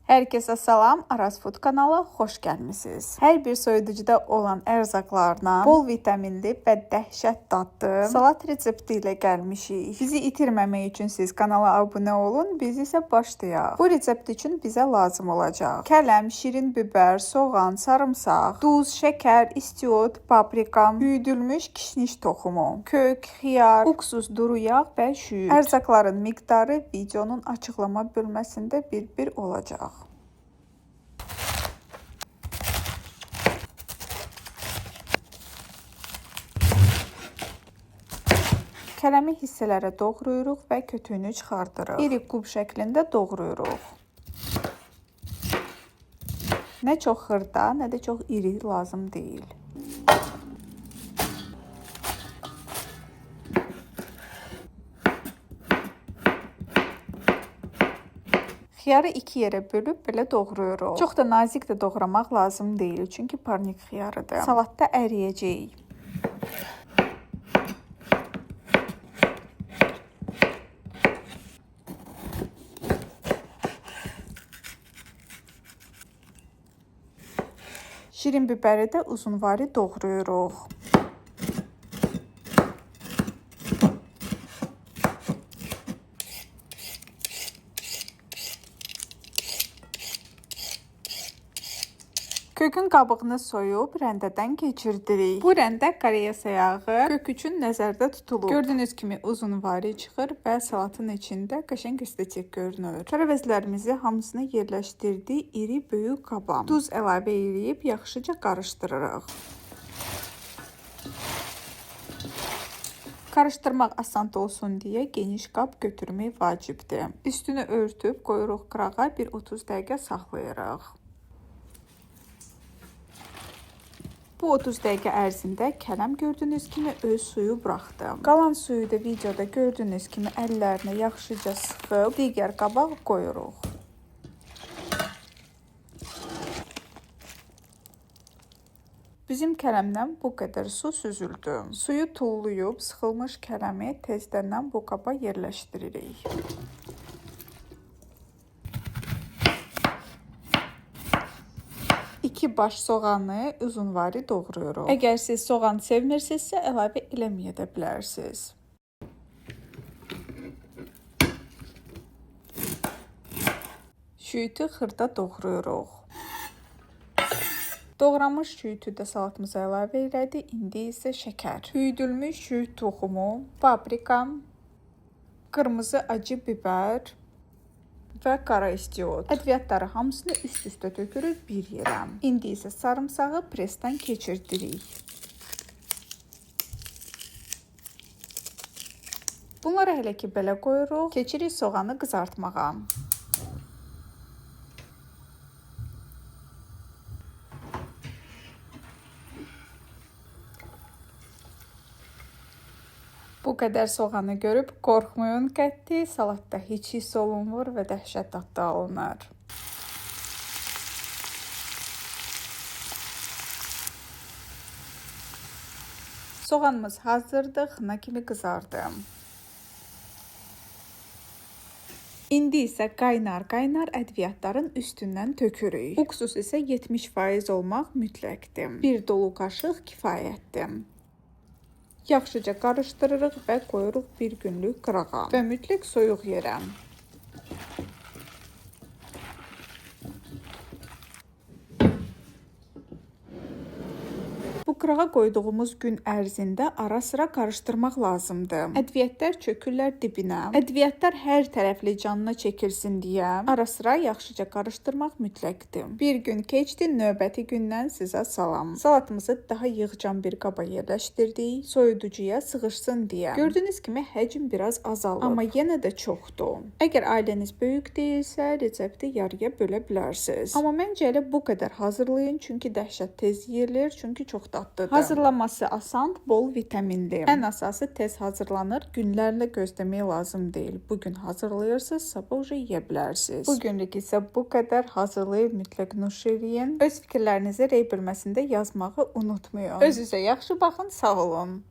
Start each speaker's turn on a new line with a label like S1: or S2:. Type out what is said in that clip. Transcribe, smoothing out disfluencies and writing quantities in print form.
S1: Hər kəsə salam, Aras Food kanala xoş gəlmisiniz. Hər bir soyuducuda olan ərzaqlarla bol vitaminli və dəhşət dadlı salat resepti ilə gəlmişik. Bizi itirməmək üçün siz kanala abunə olun, biz isə başlayaq. Bu resept üçün bizə lazım olacaq kələm, şirin biber, soğan, sarımsaq, duz, şəkər, istiot, paprika, büyüdülmüş kişniş toxumu, kök, xiyar, uksus, duru yağ və şüyüd. Ərzaqların miqdarı videonun açıqlama bölməsində bir olacaq. Kələmi hissələrə doğrayırıq və kötüyünü çıxardırıq. İri kub şəklində doğrayırıq. Nə çox xırda, nə də çox iri lazım deyil. Xiyarı iki yerə bölüb belə doğrayırıq. Çox da nazik də doğramaq lazım deyil, çünki parnik xiyarıdır. Salatda əriyəcək. Şirin biberi də uzunvari doğrayırıq. Kökün qabığını soyub rəndədən keçirdirik. Bu rəndə Koreya yağı kök üçün nəzərdə tutulub. Gördüyünüz kimi uzunvari çıxır və salatın içində qəşəng estetik görünür. Tərəvəzlərimizi hamısını yerləşdirdik iri böyük qaba. Duz əlavə edib yaxşıca qarışdırırıq. Karışdırmaq asan olsun deyə geniş qab götürmək vacibdir. Üstünü örtüb qoyuruq qırağa, bir 30 dəqiqə saxlayırıq. Bu 30 dəqiqə ərzində kələm gördüyünüz kimi öz suyu buraxdı. Qalan suyu da videoda gördüyünüz kimi əllərinə yaxşıca sıxıb digər qaba qoyuruq. Bizim kələmdən bu qədər su süzüldü. Suyu tullayıb sıxılmış kələmi tezdən bu qaba yerləşdiririk. İki baş soğanı uzunvari doğrayırıq. Əgər siz soğan sevmirsinizsə, əlavə eləməyə də bilərsiniz. Şüyüdü xırda doğrayırıq. Doğranmış şüyüdü də salatımıza əlavə elədik. İndi isə şəkər, büyüdülmüş şüyüd toxumu, paprika, qırmızı acı biber və qara istiot. Ədviyyatları hamısını üst-üstə tökürük bir yerə. İndi isə sarımsağı presdən keçirdirik. Bunları hələ ki belə qoyuruq. Keçirik soğanı qızartmağa. Bu qədər soğanı görüb qorxmayın qətti, salatda heç hiss olunmur və dəhşət dadlı alınır. Soğanımız hazırdır, xına kimi qızardı. İndi isə qaynar ədviyyatların üstündən tökürük. Uksus isə 70% olmaq mütləqdir. Bir dolu qaşıq kifayətdir. Yaxşıca qarışdırırıq və qoyuruq bir günlük qırağa və mütləq soyuq yerə. Bu qırağa qoyduğumuz gün ərzində ara-sıra qarışdırmaq lazımdır. Ədviyyatlar çökürlər dibinə. Ədviyyatlar hər tərəfli canına çəkilsin deyə ara-sıra yaxşıca qarışdırmaq mütləqdir. Bir gün keçdi, növbəti gündən sizə salam. Salatımızı daha yığcam bir qaba yerləşdirdik, soyuducuya sığışsın deyə. Gördüyünüz kimi həcm biraz azalıb, amma yenə də çoxdur. Əgər ailəniz böyük deyilsə, resepti yarıya bölə bilərsiniz. Amma məncə elə bu qədər hazırlayın, çünki dəhşət tez yeyilir, çünki çox dadlıdır. Hazırlanması asan, bol vitaminli. Ən əsası tez hazırlanır, günlərlə gözləmək lazım deyil. Bugün hazırlayırsınız, sabah yeyə bilərsiniz. Bugünlük isə bu qədər. Hazırlayıb mütləq nuş eləyin. Öz fikirlərinizi rey bölməsində yazmağı unutmayın. Özünüzə yaxşı baxın, sağ olun.